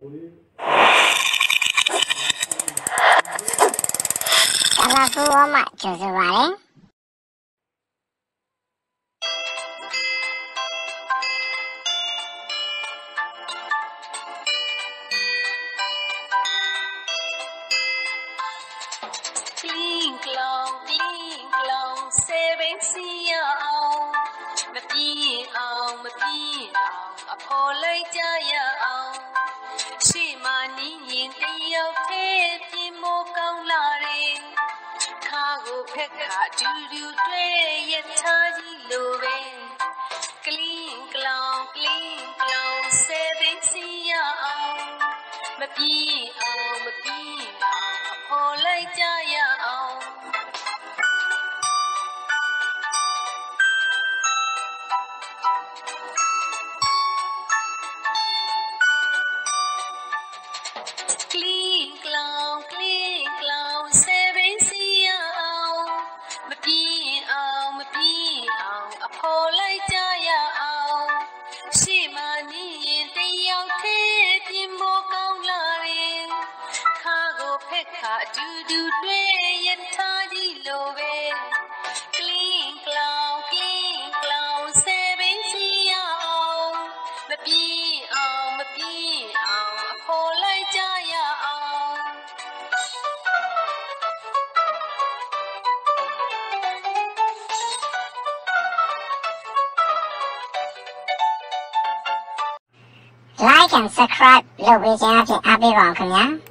ကာလာဖူဝမကျိုးဆိုပါလေအဖော်လိုက်ကြရအောင်ရှေ့မှာနီးရင်တယောက်သေးပြင်းမိုးကောင်းလာတယ်ခါကိုဖက်ခါဒူဒူတွေ့ရထားကြီးလိုပဲကလင်းကလောင်ဆယ်သိန်းစီရအောင်မပြေးအောင်အဖော်လိုက်ကြရအောင်ခါအတူတူတွေ့ရထားကြီးလိုပဲကလင်းကလောင်ဆယ်ဘင်းစီရအောင်မပြေးအောင်အဖော်လိုက်ကြရအောင်Like and subscribe လုပ်ပေးခြင်းအပြင်အားပေးပါခင်ဗျာ